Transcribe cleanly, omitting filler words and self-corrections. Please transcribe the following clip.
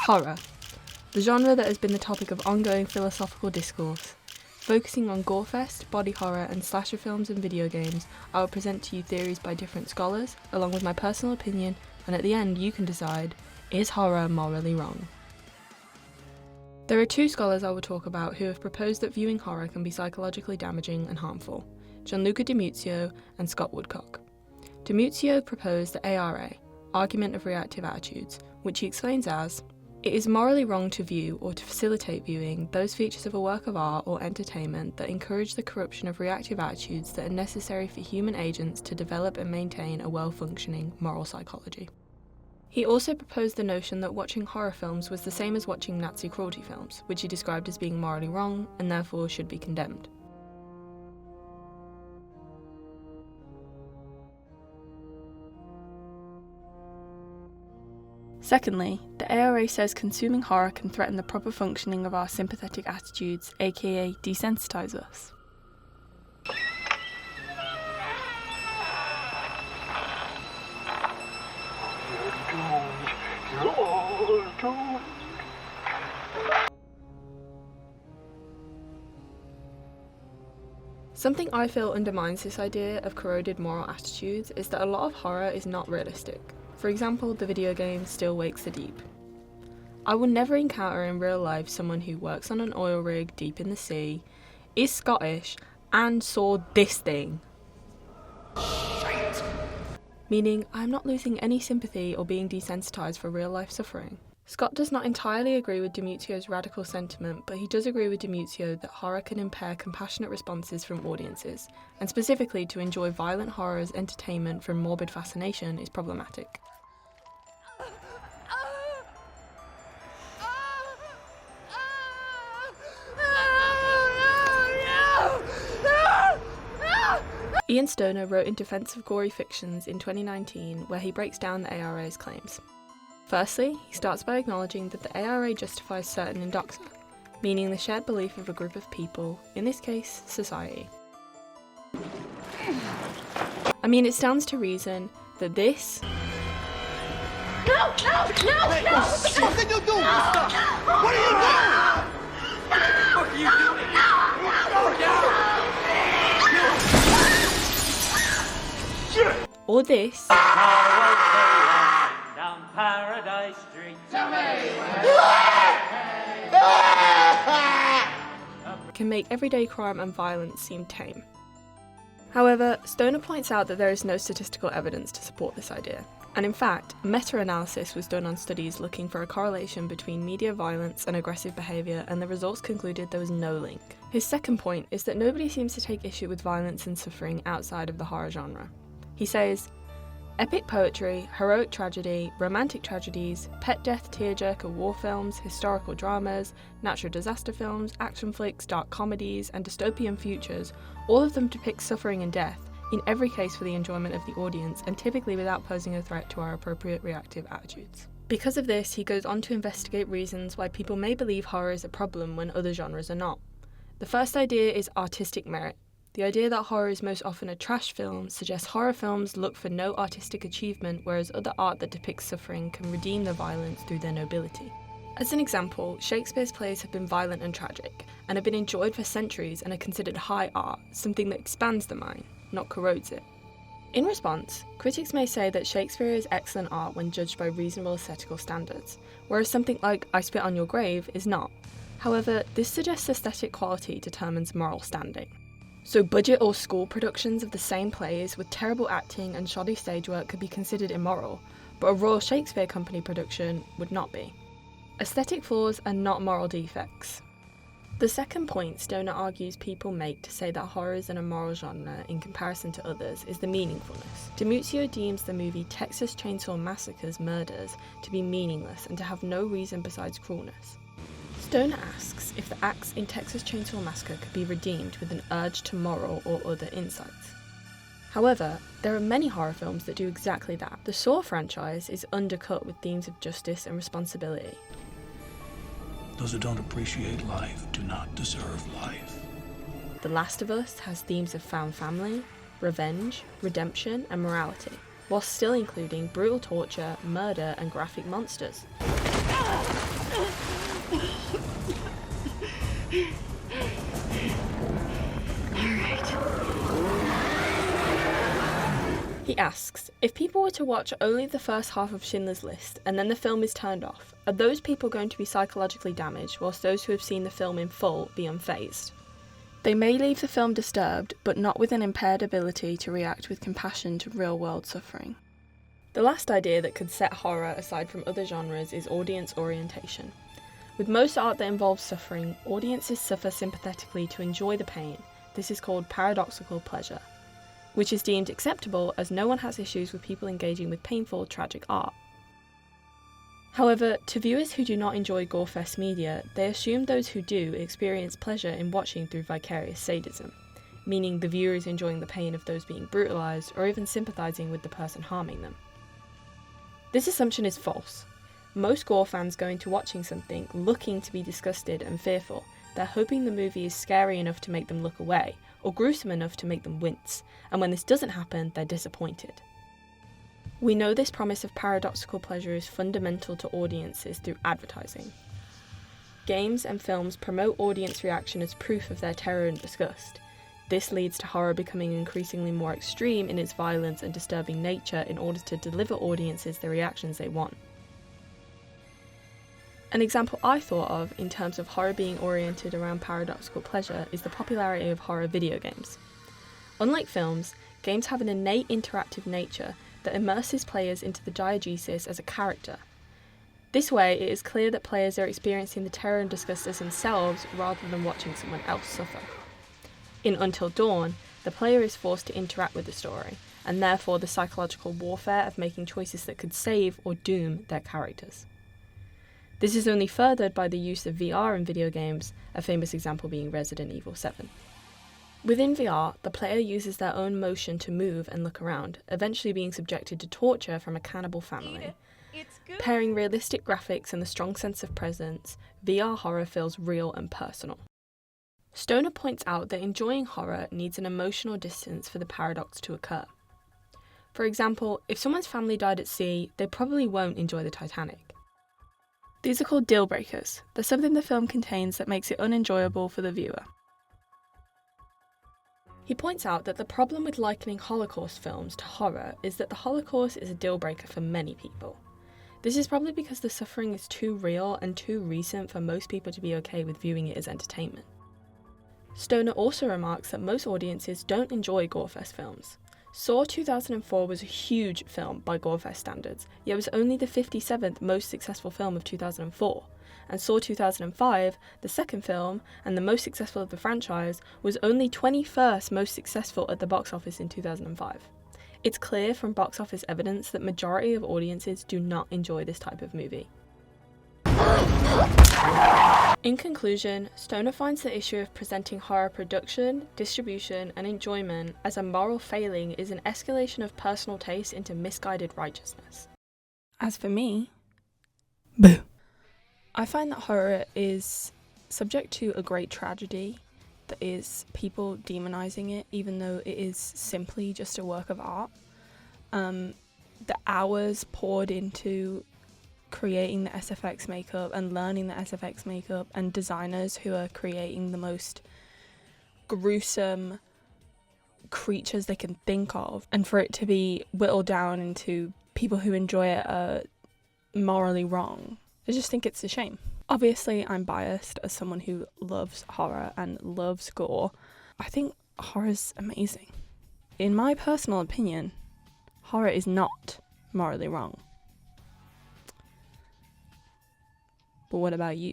Horror, the genre that has been the topic of ongoing philosophical discourse. Focusing on gorefest, body horror and slasher films and video games, I will present to you theories by different scholars, along with my personal opinion, and at the end you can decide, is horror morally wrong? There are two scholars I will talk about who have proposed that viewing horror can be psychologically damaging and harmful, Gianluca Dimuzio and Scott Woodcock. Dimuzio proposed the ARA, Argument of Reactive Attitudes, which he explains as, it is morally wrong to view or to facilitate viewing those features of a work of art or entertainment that encourage the corruption of reactive attitudes that are necessary for human agents to develop and maintain a well-functioning moral psychology. He also proposed the notion that watching horror films was the same as watching Nazi cruelty films, which he described as being morally wrong and therefore should be condemned. Secondly, the ARA says consuming horror can threaten the proper functioning of our sympathetic attitudes, aka desensitize us. Something I feel undermines this idea of corroded moral attitudes is that a lot of horror is not realistic. For example, the video game Still Wakes the Deep. I will never encounter in real life someone who works on an oil rig deep in the sea, is Scottish, and saw this thing. Shite. Meaning, I am not losing any sympathy or being desensitised for real life suffering. Scott does not entirely agree with Dimuzio's radical sentiment, but he does agree with Dimuzio that horror can impair compassionate responses from audiences, and specifically to enjoy violent horror as entertainment from morbid fascination is problematic. Ian Stoner wrote in defense of gory fictions in 2019, where he breaks down the ARA's claims. Firstly, he starts by acknowledging that the ARA justifies certain indoxa, meaning the shared belief of a group of people, in this case, society. I mean, it stands to reason that this... No! What can you do? Stop! What are you doing? What are you doing? Or this... down Paradise Street. can make everyday crime and violence seem tame. However, Stoner points out that there is no statistical evidence to support this idea. And in fact, meta-analysis was done on studies looking for a correlation between media violence and aggressive behaviour, and the results concluded there was no link. His second point is that nobody seems to take issue with violence and suffering outside of the horror genre. He says, epic poetry, heroic tragedy, romantic tragedies, pet death tearjerker war films, historical dramas, natural disaster films, action flicks, dark comedies, and dystopian futures, all of them depict suffering and death, in every case for the enjoyment of the audience, and typically without posing a threat to our appropriate reactive attitudes. Because of this, he goes on to investigate reasons why people may believe horror is a problem when other genres are not. The first idea is artistic merit. The idea that horror is most often a trash film suggests horror films look for no artistic achievement, whereas other art that depicts suffering can redeem the violence through their nobility. As an example, Shakespeare's plays have been violent and tragic, and have been enjoyed for centuries and are considered high art, something that expands the mind, not corrodes it. In response, critics may say that Shakespeare is excellent art when judged by reasonable aesthetical standards, whereas something like I Spit on Your Grave is not. However, this suggests aesthetic quality determines moral standing. So budget or school productions of the same plays with terrible acting and shoddy stage work could be considered immoral, but a Royal Shakespeare Company production would not be. Aesthetic flaws are not moral defects. The second point Stoner argues people make to say that horror is an immoral genre in comparison to others is the meaningfulness. Dimuzio deems the movie Texas Chainsaw Massacre's murders to be meaningless and to have no reason besides cruelness. Stoner asks if the acts in Texas Chainsaw Massacre could be redeemed with an urge to moral or other insights. However, there are many horror films that do exactly that. The Saw franchise is undercut with themes of justice and Those who don't appreciate life do not deserve life. The Last of Us has themes of found family, revenge, redemption, and morality, whilst still including brutal torture, murder, and graphic monsters. He asks, if people were to watch only the first half of Schindler's List and then the film is turned off, are those people going to be psychologically damaged whilst those who have seen the film in full be unfazed? They may leave the film disturbed, but not with an impaired ability to react with compassion to real-world suffering. The last idea that could set horror aside from other genres is audience orientation. With most art that involves suffering, audiences suffer sympathetically to enjoy the pain. This is called paradoxical pleasure, which is deemed acceptable as no one has issues with people engaging with painful, tragic art. However, to viewers who do not enjoy gorefest media, they assume those who do experience pleasure in watching through vicarious sadism, meaning the viewer is enjoying the pain of those being brutalised or even sympathising with the person harming them. This assumption is false. Most gore fans go into watching something looking to be disgusted and fearful. They're hoping the movie is scary enough to make them look away, or gruesome enough to make them wince, and when this doesn't happen, they're disappointed. We know this promise of paradoxical pleasure is fundamental to audiences through advertising. Games and films promote audience reaction as proof of their terror and disgust. This leads to horror becoming increasingly more extreme in its violence and disturbing nature in order to deliver audiences the reactions they want. An example I thought of in terms of horror being oriented around paradoxical pleasure is the popularity of horror video games. Unlike films, games have an innate interactive nature that immerses players into the diegesis as a character. This way, it is clear that players are experiencing the terror and disgust as themselves rather than watching someone else suffer. In Until Dawn, the player is forced to interact with the story, and therefore the psychological warfare of making choices that could save or doom their characters. This is only furthered by the use of VR in video games, a famous example being Resident Evil 7. Within VR, the player uses their own motion to move and look around, eventually being subjected to torture from a cannibal family. Pairing realistic graphics and the strong sense of presence, VR horror feels real and personal. Stoner points out that enjoying horror needs an emotional distance for the paradox to occur. For example, if someone's family died at sea, they probably won't enjoy the Titanic. These are called deal breakers. There's something the film contains that makes it unenjoyable for the viewer. He points out that the problem with likening Holocaust films to horror is that the Holocaust is a deal breaker for many people. This is probably because the suffering is too real and too recent for most people to be okay with viewing it as entertainment. Stoner also remarks that most audiences don't enjoy gorefest films. Saw 2004 was a huge film by gorefest standards, yet was only the 57th most successful film of 2004, and Saw 2005, the second film, and the most successful of the franchise, was only 21st most successful at the box office in 2005. It's clear from box office evidence that majority of audiences do not enjoy this type of movie. In conclusion, Stoner finds the issue of presenting horror production, distribution, and enjoyment as a moral failing is an escalation of personal taste into misguided righteousness. As for me, boo. I find that horror is subject to a great tragedy that is people demonizing it, even though it is simply just a work of art. The hours poured into creating the SFX makeup and learning the SFX makeup, and designers who are creating the most gruesome creatures they can think of, and for it to be whittled down into people who enjoy it are morally wrong. I just think it's a shame. Obviously, I'm biased as someone who loves horror and loves gore. I think horror's amazing. In my personal opinion, horror is not morally wrong. But what about you?